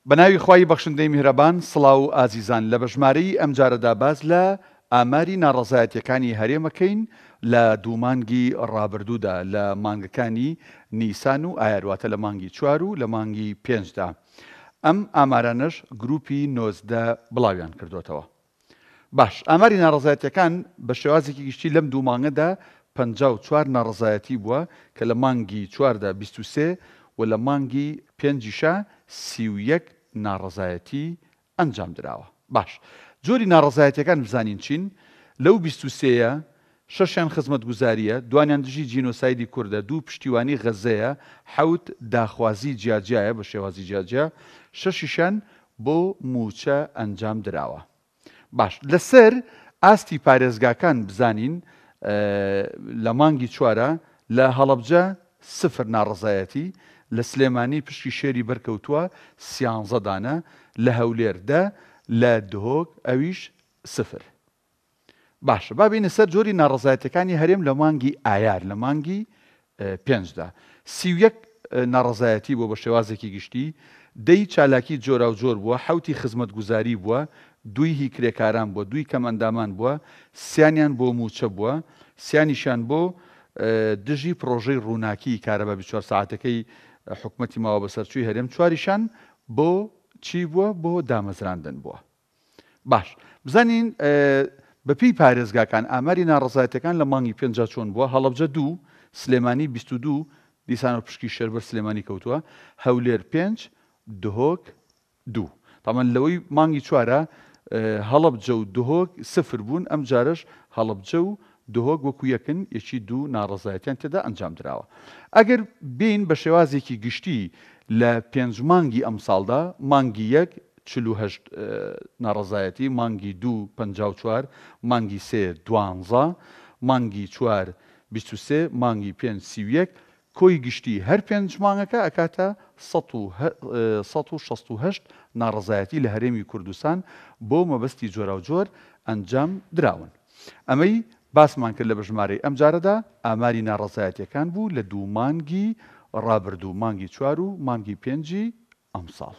بەناوی خوای بەخشندەی میهرەبان سڵاو و ئازیزان لە بەژمارەی ئەم جارەدا باز لە ئاماری ناڕەزایەتیەکانی هەرێمەکەین لە دوو مانگی ڕابردوودا لە مانگەکانی نیسان و ئایارواتە لە مانگی 4 و لە مانگی 5دا. ئەم ئامارانش گروپی نۆزدە بڵاویان کردوتەوە. باش ئاماری ناڕەزایەتیەکان بە شێوازێکی گشتی لەم دوو مانگەدا 54 ناڕەزایەتی بووە کە لە مانگی 4دا 23 و لە مانگی 5شا 31 ناڕەزایەتی ئەنجام درراوە. باش جۆری ناڕەزایەتیەکان بزانین چین لەو 23ە شەشیان خزمەت گوزاریە، دوانیان دژی جینۆسایدی کووردە، دوو پشتیوانی غەزەیە، حەوت داخوازی جیاجایە بە شێوازی جیاجیا، شەشیشان بۆ موچە ئەنجام درراوە. باش لەسەر ئاستی پارێزگاکان بزانین لە مانگی 4 لە هەڵەبجە 0 ناڕەزایەتی، لە سلێمانی پشتی شێری بەرکەوتووە 13 دانە، لە هەولێردا لە دهۆک ئەویش 0. باشە بابینە سەر جۆری ناڕەزایەتەکانی هەرێم لە مانگی ئایار لە مانگی 5دا 31 ناڕەزایەتی بۆ بە شێوازێکی گشتی، دەی چالاکی جۆرا و جۆر بووە، حەوتی خزمەت گوزاری بووە، دوی هیکرێکاران بووە، دوی کەمەندامان بووە، سیانیان بۆ موچە بووە، سیانیشان بۆ دژی پرۆژەی ڕووناکی کارەبا 24 ساعتەکەی حکومەتی ماوە بەسەرچووی هەرێم، چواریشان بۆ چی بووە؟ بۆ دامەزراندن بووە. باش بزانین بەپی پارێزگاکان ئاماری ناڕەزایەتەکان لە مانگی 5 چۆن بووە. هەڵەبجە 2، سلێمانی 22، دیسان پشکی شێربەر سلێمانی کەوتووە، هەولێر 5، دهۆک 2. تامان لەوەی مانگی 4 هەڵەبجە و دهۆک 0 بوون، ئەم جارش هەڵەبجە و دهۆک وەکو یەکن، یەکی دوو ناڕەزایەتیان تێدا ئەنجام درراوە. ئەگەر بین بە شێوازێکی گشتی لە 5 مانگی ئەم ساڵدا، مانگی 1 48 ناڕەزایەتی، مانگی 2 54، مانگی 3 12، مانگی 4 23، مانگی 5 31، کۆی گشتی هەر 5 مانگەکە ئەکاتە 168 ناڕەزایەتی لە هەرێمی کوردستان بۆ مەبەستی جۆرا و جۆر ئەنجام دراون. ئەمەی باسمان کرد لە بەژمارەی ئەم جارەدا ئاماری ناڕەزایەتیەکان بوو لە دوو مانگی ڕابردوو، مانگی 4 و مانگی 5 ئەم ساڵ.